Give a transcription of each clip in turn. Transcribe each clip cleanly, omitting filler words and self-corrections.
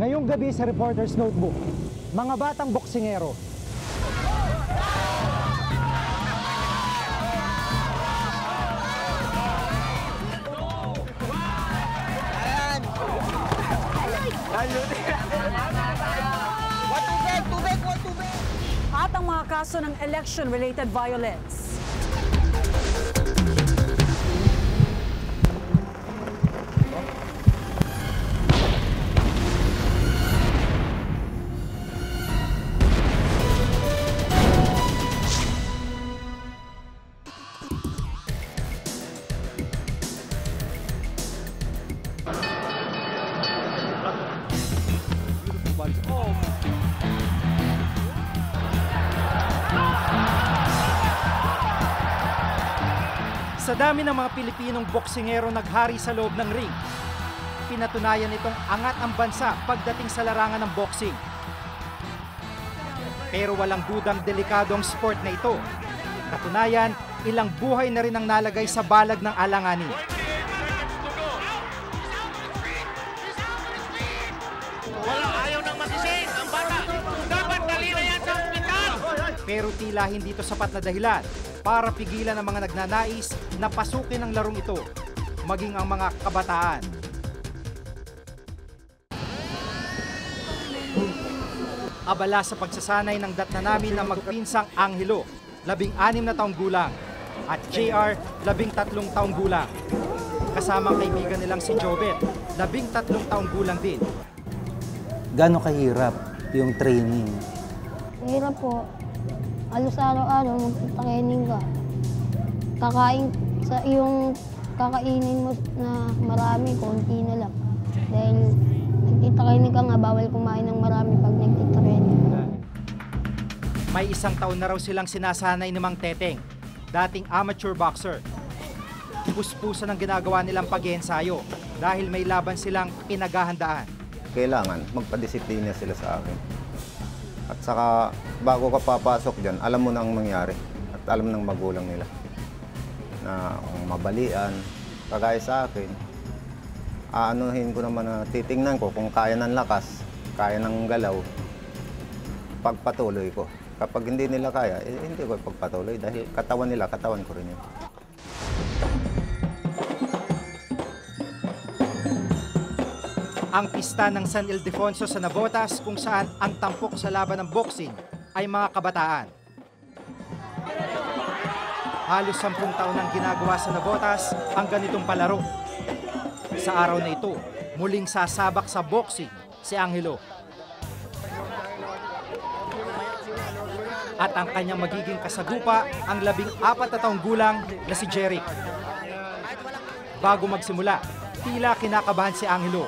Ngayong gabi sa Reporter's Notebook, mga batang boksingero. At ang mga kaso ng election-related violence. Sa dami ng mga Pilipinong boksingero naghari sa loob ng ring, pinatunayan itong angat ang bansa pagdating sa larangan ng boxing. Pero walang dudang delikado ang sport na ito. Katunayan, ilang buhay na rin ang nalagay sa balag ng alanganin. Ayaw nang magising ang bata. Dapat dali na yan sa ospital. Pero tila hindi ito sapat na dahilan para pigilan ang mga nagnanais na pasukin ang larong ito, maging ang mga kabataan. Abala sa pagsasanay ng datnanami ng magpinsang Angelo, 16 na taong gulang, at JR, 13 taong gulang. Kasama ang kaibigan nilang si Jobet, 13 taong gulang din. Gaano kahirap yung training? Hirap po. Halos araw-araw magta-training ka. Yung kakainin mo na marami, konti na lang. Dahil nagtitraining ka nga, bawal kumain ng marami pag nagtitraining. May 1 taon na raw silang sinasanay ni Mang Teteng, dating amateur boxer. Puspusan ang ginagawa nilang pag-iensayo dahil may laban silang pinaghahandaan. Kailangan magpadisiplina sila sa akin. At saka bago ka papasok dyan, alam mo na ang mangyari at alam ng magulang nila na kung mabalian, kagaya sa akin, aanuhin ko naman na titingnan ko kung kaya ng lakas, kaya ng galaw, pagpatuloy ko. Kapag hindi nila kaya, hindi ko pagpatuloy dahil katawan nila, katawan ko rin yun. Ang pista ng San Ildefonso sa Navotas kung saan ang tampok sa laban ng boxing ay mga kabataan. Halos 10 taon nang ginagawa sa Navotas ang ganitong palaro. Sa araw na ito, muling sasabak sa boxing si Angelo. At ang kanyang magiging kasagupa ang 14 na taong gulang na si Jeric. Bago magsimula, tila kinakabahan si Angelo.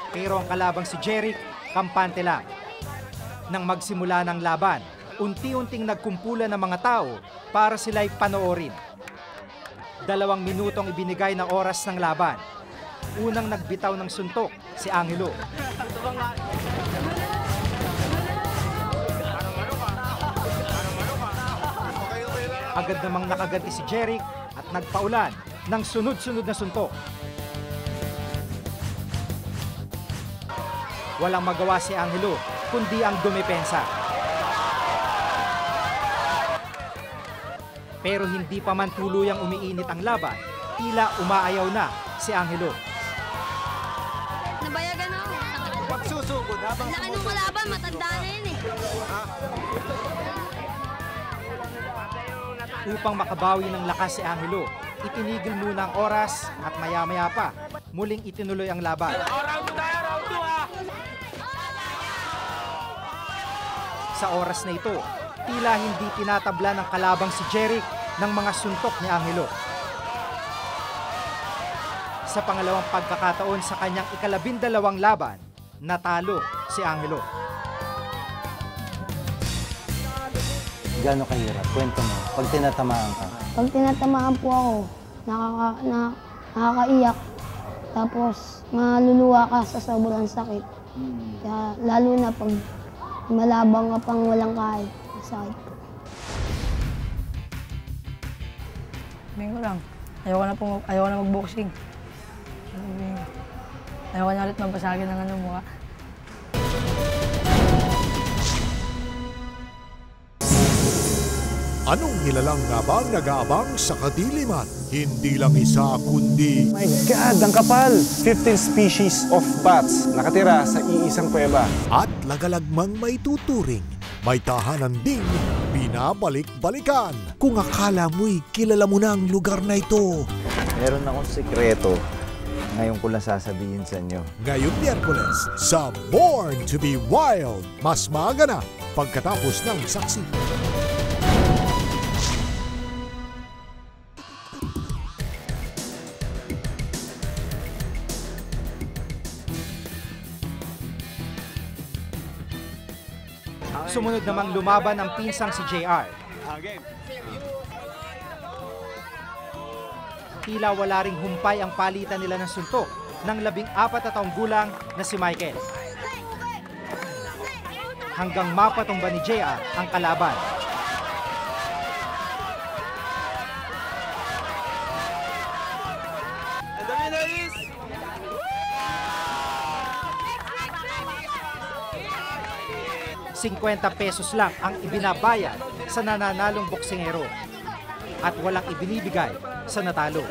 Pero ang kalabang si Jeric, kampante lang. Nang magsimula ng laban, unti-unting nagkumpulan ng mga tao para sila'y panoorin. 2 minutong ibinigay na oras ng laban. Unang nagbitaw ng suntok si Angelo. Agad namang nakaganti si Jeric at nagpaulan ng sunod-sunod na suntok. Walang magawa si Angelo, kundi ang dumepensa. Pero hindi pa man tuluyang umiinit ang laban, tila umaayaw na si Angelo. Nabayagan ako. Pagsusugod habang Laki nung kalaban, matanda na yun eh. Upang makabawi ng lakas si Angelo, itinigil muna ang oras at maya-maya pa, muling itinuloy ang laban. Sa oras na ito, tila hindi tinatabla ng kalabang si Jeric ng mga suntok ni Angelo. Sa pangalawang pagkakataon sa kanyang 12 laban, natalo si Angelo. Gaano kahirap? Kwento mo, pag tinatamaan ka. Pag tinatamaan po ako, nakakaiyak. Tapos maluluwa ka sa sobrang sakit. Kaya, lalo na pag malabang ka pang walang kahit sakit po. Sabihin ko lang, ayaw na mag-boxing. Ayaw na ulit mapasagin ng mukha. Anong nilalang nga bang nag-aabang sa kadiliman? Hindi lang isa kundi... My God, ang kapal! 15 species of bats nakatira sa iisang kuweba. At lagalagmang may tuturing, may tahanan ding binabalik-balikan. Kung akala mo'y kilala mo na ang lugar na ito. Meron akong sekreto. Ngayon ko lang sasabihin sa inyo. Ngayong Miyerkules sa Born to be Wild. Mas maaga na pagkatapos ng saksi. Sumunod namang lumaban ang pinsang si JR. Tila wala ring humpay ang palitan nila ng suntok ng 14 na taong gulang na si Michael. Hanggang mapatumba ni JR ang kalaban. ₱50 lang ang ibinabayad sa nananalong boksingero at walang ibinibigay sa natalo.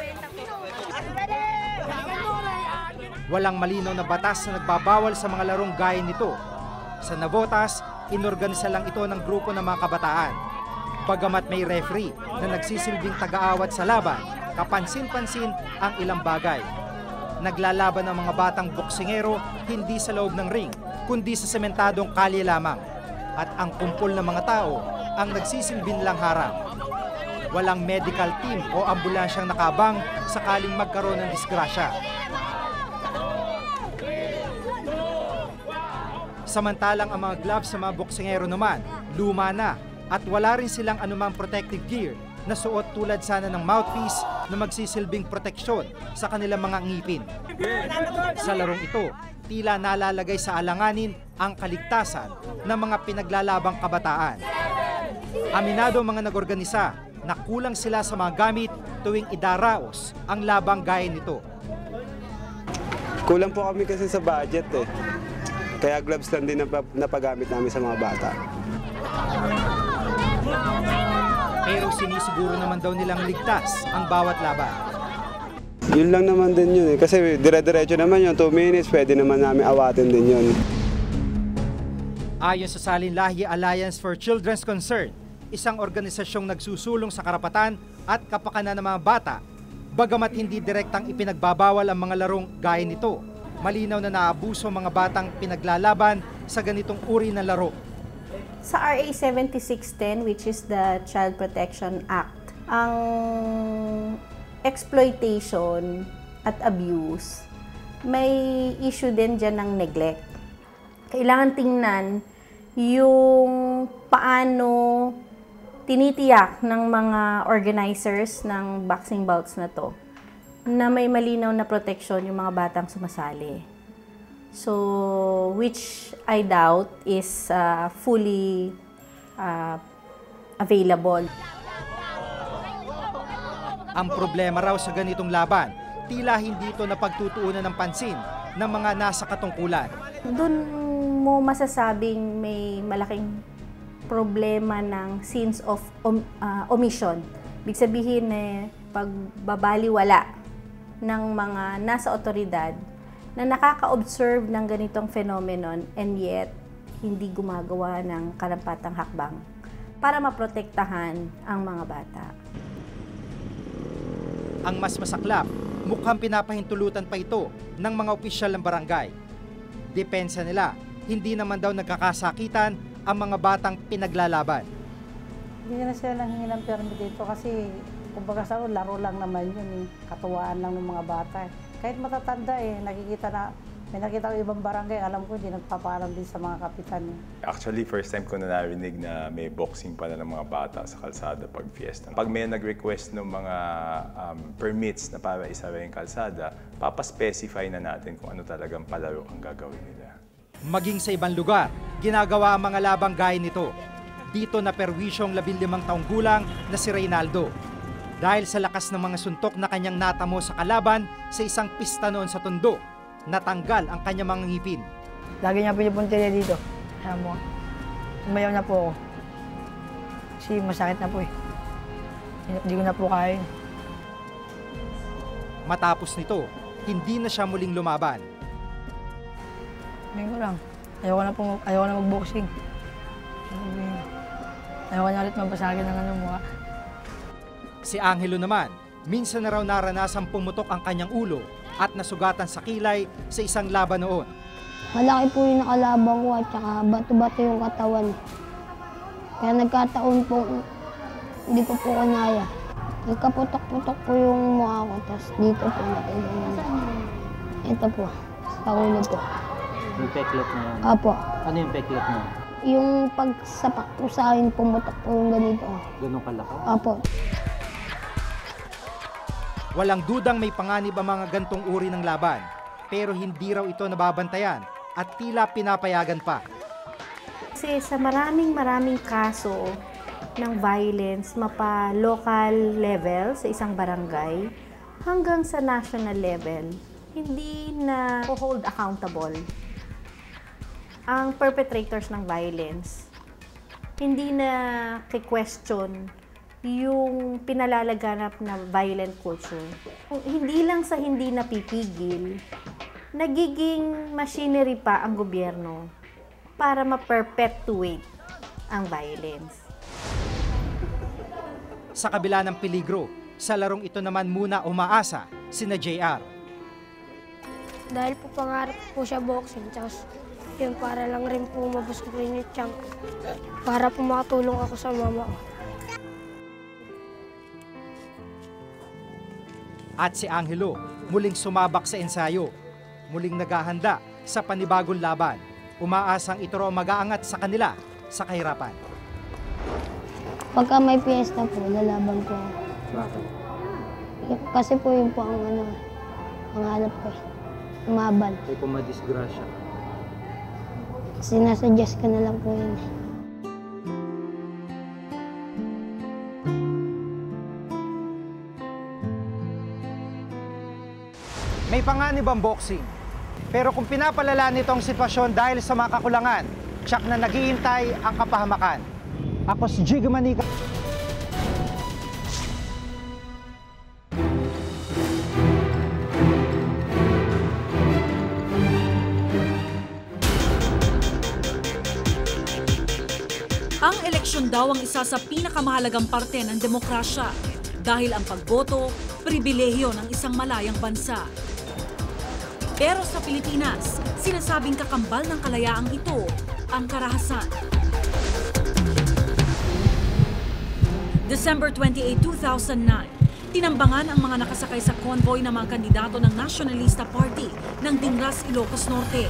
Walang malinaw na batas na nagbabawal sa mga larong gaya nito. Sa Navotas, inorganisa lang ito ng grupo ng mga kabataan. Bagamat may referee na nagsisilbing taga-awat sa laban, kapansin-pansin ang ilang bagay. Naglalaban ang mga batang boksingero hindi sa loob ng ring, kundi sa sementadong kalye lamang. At ang kumpol ng mga tao ang nagsisilbing lang harang. Walang medical team o ambulansyang nakabang sakaling magkaroon ng disgrasya. Samantalang ang mga gloves sa mga boksingero naman, luma na at wala rin silang anumang protective gear na suot tulad sana ng mouthpiece na magsisilbing proteksyon sa kanilang mga ngipin. Sa larong ito, tila nalalagay sa alanganin ang kaligtasan ng mga pinaglalabang kabataan. Aminado ang mga nag-organisa na kulang sila sa mga gamit tuwing idaraos ang labang gaya nito. Kulang po kami kasi sa budget eh. Kaya gloves lang din napagamit namin sa mga bata. Pero sinisiguro naman daw nilang ligtas ang bawat laban. Yun lang naman din yun eh. Kasi dire-diretso naman yun, 2 minutes, pwede naman namin awatin din yun. Ayon sa Salinlahi Alliance for Children's Concern, isang organisasyong nagsusulong sa karapatan at kapakanan ng mga bata, bagamat hindi direktang ipinagbabawal ang mga larong gaya nito, malinaw na naabuso mga batang pinaglalaban sa ganitong uri ng laro. Sa RA 7610, which is the Child Protection Act, ang exploitation at abuse, may issue din dyan ng neglect. Kailangan tingnan yung paano tinitiyak ng mga organizers ng boxing bouts na to na may malinaw na proteksyon yung mga batang sumasali. So, which I doubt is fully available. Ang problema raw sa ganitong laban, tila hindi ito napagtutuunan ng pansin ng mga nasa katungkulan. Doon mo masasabing may malaking problema ng sins of omission. Ibig sabihin pagbabaliwala ng mga nasa otoridad na nakaka-observe ng ganitong phenomenon and yet hindi gumagawa ng karampatang hakbang para maprotektahan ang mga bata. Ang mas masaklap, mukhang pinapahintulutan pa ito ng mga opisyal ng barangay. Depensa nila, hindi naman daw nagkakasakitan ang mga batang pinaglalaban. Hindi na sila nanghingi ng permit dito kasi kumbaga sa laro lang naman yun, katuwaan lang ng mga bata. Kahit matatanda may nakita ko ibang barangay, alam ko hindi nagpapaalam din sa mga kapitan. Actually, first time ko na narinig na may boxing pala ng mga bata sa kalsada pag fiesta. Pag may nag-request ng mga permits na para isara yung kalsada, papaspecify na natin kung ano talagang palaro ang gagawin nila. Maging sa ibang lugar, ginagawa ang mga labang gaya nito. Dito na perwisyong 15 taong gulang na si Reynaldo. Dahil sa lakas ng mga suntok na kanyang natamo sa kalaban sa isang pista noon sa Tondo, natanggal ang kanyang mga ngipin. Lagi niya pinipuntirya dito. Alam mo, umayaw na po ako. Kasi masakit na po eh. Hindi ko na po kaya. Matapos nito, hindi na siya muling lumaban. Ngayon ko lang. Ayoko na mag-boxing. Ayoko na ulit mabasagin ng mukha. Si Angelo naman, minsan na raw naranasang pumutok ang kanyang ulo at nasugatan sa kilay sa isang laban noon. Malaki po yung nakalaban ko at saka bato-bato yung katawan. Kaya nagkataon po, hindi ko po kanaya. Nagkaputok-putok po yung mukha ko, tapos dito po natin. Ito po, sa ulo po. Yung peklat na yan? Apo. Ano yung peklat na? Yung pagsapak po sa akin, pumutok po yung ganito. Ganun kalaki? Apo. Walang dudang may panganib ang mga gantong uri ng laban, pero hindi raw ito nababantayan at tila pinapayagan pa. Kasi sa maraming kaso ng violence, mapa local level sa isang barangay hanggang sa national level, hindi na hold accountable ang perpetrators ng violence. Hindi na ki-question yung pinalalaganap na violent culture. Hindi lang sa hindi napipigil, nagiging machinery pa ang gobyerno para ma-perpetuate ang violence. Sa kabila ng peligro, sa larong ito naman muna umaasa sina JR. Dahil po pangarap po siya boxing, tsaka yun para lang rin po mabos ko rin yung tiyan ko. Para po makatulong ako sa mama ko. At si Angelo muling sumabak sa ensayo, muling naghahanda sa panibagong laban. Umaasang ito raw mag-aangat sa kanila sa kahirapan. Pagka may piyesta po, lalaban po. Bakit? Kasi po yun po ang ang hanap ko. Umaban. Ay kung madisgrasya. Sinasuggest ko na lang po yun. May panganib ang boxing. Pero kung pinapalala nito ang sitwasyon dahil sa mga kakulangan, tiyak na naghihintay ang kapahamakan. Ako si Jiggy Manica. Ang eleksyon daw ang isa sa pinakamahalagang parte ng demokrasya dahil ang pagboto, pribilehiyo ng isang malayang bansa. Pero sa Pilipinas, sinasabing kakambal ng kalayaang ito ang karahasan. December 28, 2009, tinambangan ang mga nakasakay sa convoy ng mga kandidato ng Nationalista Party ng Dingras, Ilocos Norte.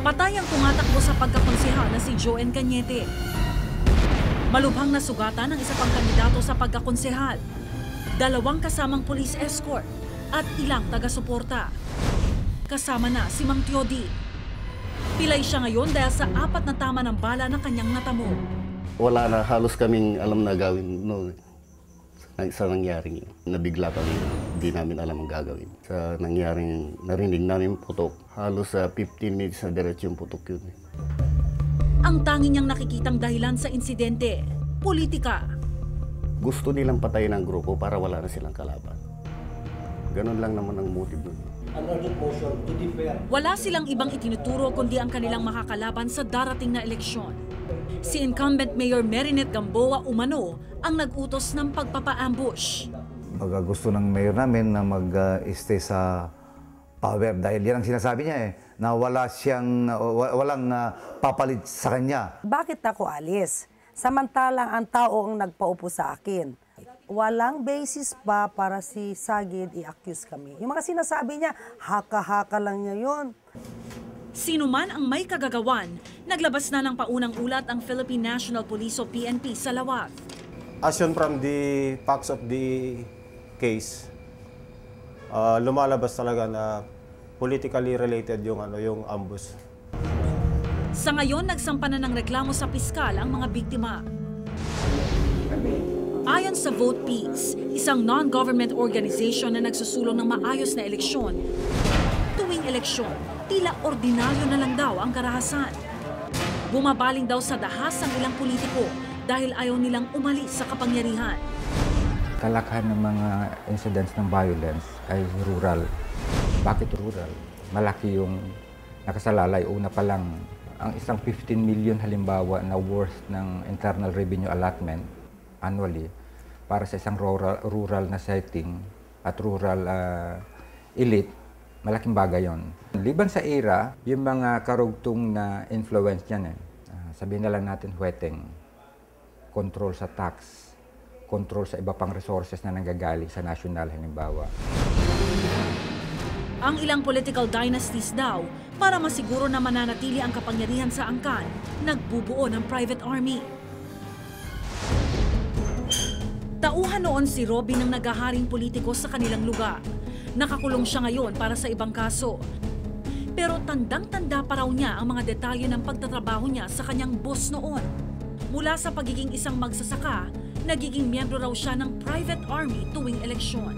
Patay ang tumatakbo sa pagkakonsehal na si Joen Cañete. Malubhang nasugatan ang isa pang kandidato sa pagkakonsehal, 2 kasamang police escort at ilang taga-suporta. Kasama na si Mang Teodi. Pilay siya ngayon dahil sa 4 na tama ng bala na kanyang natamo. Wala na halos kaming alam na gawin noon. Sa nangyaring yun. Nabigla kami, hindi namin alam ang gagawin. Sa nangyaring narinig namin putok, halos 15 minutes na diretso yung putok yun. Ang tangi niyang nakikitang dahilan sa insidente, politika. Gusto nilang patayin ang grupo para wala na silang kalaban. Ganon lang naman ang motive nun. Wala silang ibang itinuturo kundi ang kanilang makakalaban sa darating na eleksyon. Si incumbent Mayor Merinette Gamboa umano ang nag-utos ng pagpapa-ambush. Gusto ng mayor namin na mag-stay sa power dahil yan ang sinasabi niya na walang papalit sa kanya. Bakit ako alis? Samantalang ang tao ang nagpaupo sa akin. Walang basis pa para si Sagid i-accuse kami. Yung mga sinasabi niya, haka-haka lang niya yun. Sino man ang may kagagawan, naglabas na ng paunang ulat ang Philippine National Police o PNP sa lawak. As yun from the facts of the case, lumalabas talaga na politically related yung ambush. Sa ngayon, nagsampa na ng reklamo sa piskal ang mga biktima. Ayon sa Vote Peace, isang non-government organization na nagsusulong ng maayos na eleksyon, tuwing eleksyon, tila ordinaryo na lang daw ang karahasan. Bumabaling daw sa dahas ang ilang politiko dahil ayaw nilang umalis sa kapangyarihan. Kalakhan ng mga incidents ng violence ay rural. Bakit rural? Malaki yung nakasalalay. Una pa lang, ang isang 15 million halimbawa na worth ng internal revenue allotment annually para sa isang rural na setting at rural elite, malaking bagay yon. Liban sa era, yung mga karugtong na influence niyan, sabihin na lang natin weteng, control sa tax, control sa iba pang resources na nanggagaling sa national halimbawa. Ang ilang political dynasties daw, para masiguro na mananatili ang kapangyarihan sa angkan, nagbubuo ng private army. Tauhan noon si Robin ng naghaharing politiko sa kanilang lugar. Nakakulong siya ngayon para sa ibang kaso. Pero tandang-tanda pa raw niya ang mga detalye ng pagtatrabaho niya sa kanyang boss noon. Mula sa pagiging isang magsasaka, nagiging miyembro raw siya ng private army tuwing eleksyon.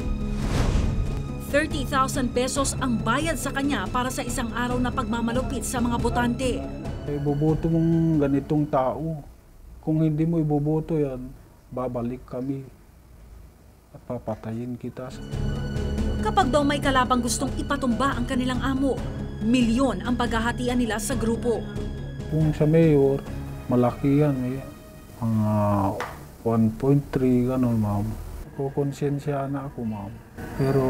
30,000 pesos ang bayad sa kanya para sa isang araw na pagmamalupit sa mga botante. Iboboto mong ganitong tao. Kung hindi mo iboboto yan, babalik kami at papatayin kita. Kapag daw may kalabang gustong ipatumba ang kanilang amo, milyon ang paghahatian nila sa grupo. Kung sa mayor, malaki yan. Mga 1.3 gano'n, ma'am. Kukonsensya na ako, ma'am. Pero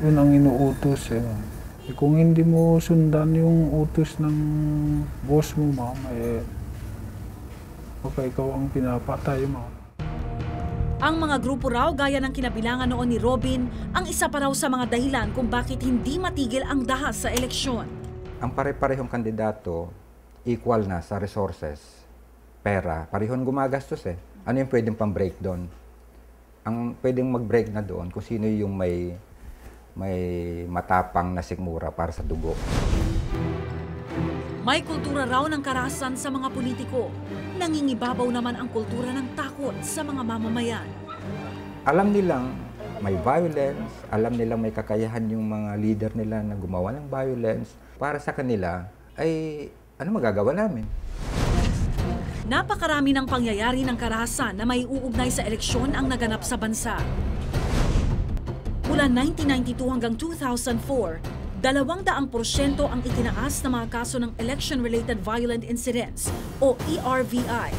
yun ang inuutos kung hindi mo sundan yung utos ng boss mo, ma'am, baka ikaw ang pinapatay, ma'am. Ang mga grupo raw gaya ng kinabilangan noon ni Robin ang isa pa raw sa mga dahilan kung bakit hindi matigil ang dahas sa eleksyon. Ang pare-parehong kandidato, equal na sa resources, pera, parehong gumagastos Ano yung pwedeng pang-break doon? Ang pwedeng mag-break na doon kung sino yung may matapang na sikmura para sa dugo. May kultura raw ng karahasan sa mga politiko. Nangingibabaw naman ang kultura ng takot sa mga mamamayan. Alam nilang may violence, alam nilang may kakayahan yung mga leader nila na gumawa ng violence. Para sa kanila, ay ano magagawa namin? Napakarami ng pangyayari ng karahasan na may uugnay sa eleksyon ang naganap sa bansa. Mula 1992 hanggang 2004, 200% ang itinaas na mga kaso ng Election-Related Violent Incidents o ERVI.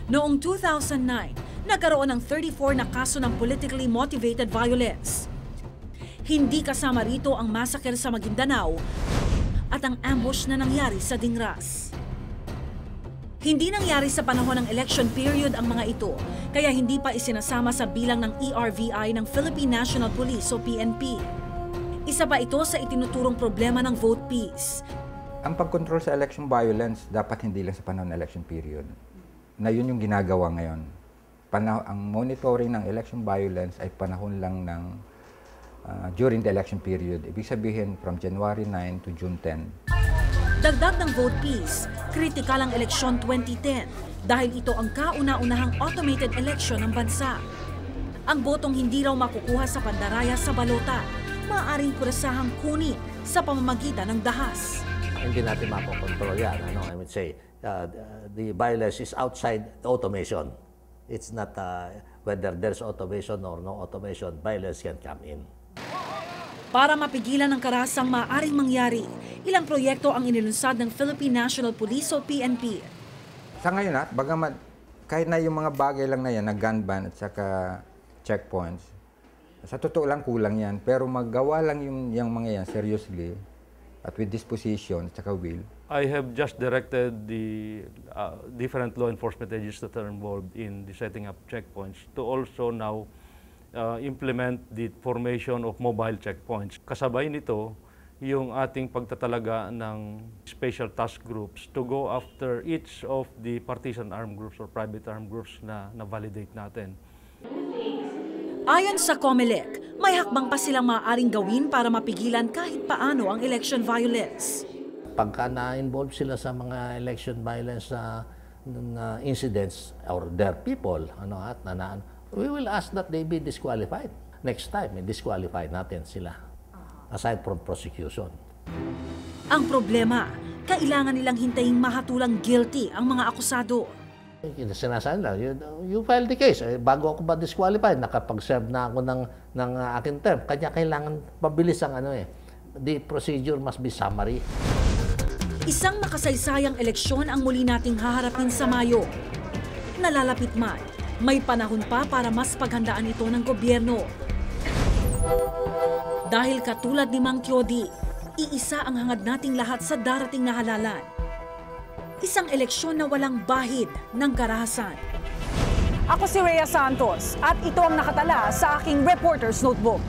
Noong 2009, nagkaroon ng 34 na kaso ng politically motivated violence. Hindi kasama rito ang massacre sa Maguindanao at ang ambush na nangyari sa Dingras. Hindi nangyari sa panahon ng election period ang mga ito, kaya hindi pa isinasama sa bilang ng ERVI ng Philippine National Police o PNP. Isa pa ito sa itinuturong problema ng vote peace. Ang pagkontrol sa election violence dapat hindi lang sa panahon ng election period. Na yun yung ginagawa ngayon. Ang monitoring ng election violence ay panahon lang ng during the election period. Ibig sabihin from January 9 to June 10. Dagdag ng vote peace, kritikal ang eleksyon 2010 dahil ito ang kauna-unahang automated election ng bansa. Ang botong hindi raw makukuha sa pandaraya sa balota, maaaring kurasahang kunin sa pamamagitan ng dahas. Hindi natin mapokontrol yan. I would say the violence is outside the automation. It's not whether there's automation or no automation, violence can come in. Para mapigilan ang karahasang maaaring mangyari, ilang proyekto ang inilunsad ng Philippine National Police o PNP. Sa ngayon bagamat kahit na yung mga bagay lang na yan, na gun ban at saka checkpoints, sa totoo lang kulang yan, pero maggawa lang yung mga yan seriously at with disposition at saka will. I have just directed the different law enforcement agencies that are involved in the setting up checkpoints to also now implement the formation of mobile checkpoints. Kasabay nito, yung ating pagtatalaga ng special task groups to go after each of the partisan armed groups or private armed groups na validate natin. Ayon sa COMELEC, may hakbang pa silang maaaring gawin para mapigilan kahit paano ang election violence. Pagka na-involve sila sa mga election violence incidents or their people, we will ask that they be disqualified. Next time, disqualify natin sila, aside from prosecution. Ang problema, kailangan nilang hintayin mahatulang guilty ang mga akusado. Sinasabi na, you file the case. Bago ako ma-disqualify, nakapag-serve na ako ng aking term. Kanya kailangan mabilis ang the procedure must be summary. Isang makasaysayang eleksyon ang muli nating haharapin sa Mayo. Nalalapit man, may panahon pa para mas paghandaan ito ng gobyerno. Dahil katulad ni Mang Kyodi, iisa ang hangad nating lahat sa darating na halalan. Isang eleksyon na walang bahid ng karahasan. Ako si Rhea Santos at ito ang nakatala sa aking Reporter's Notebook.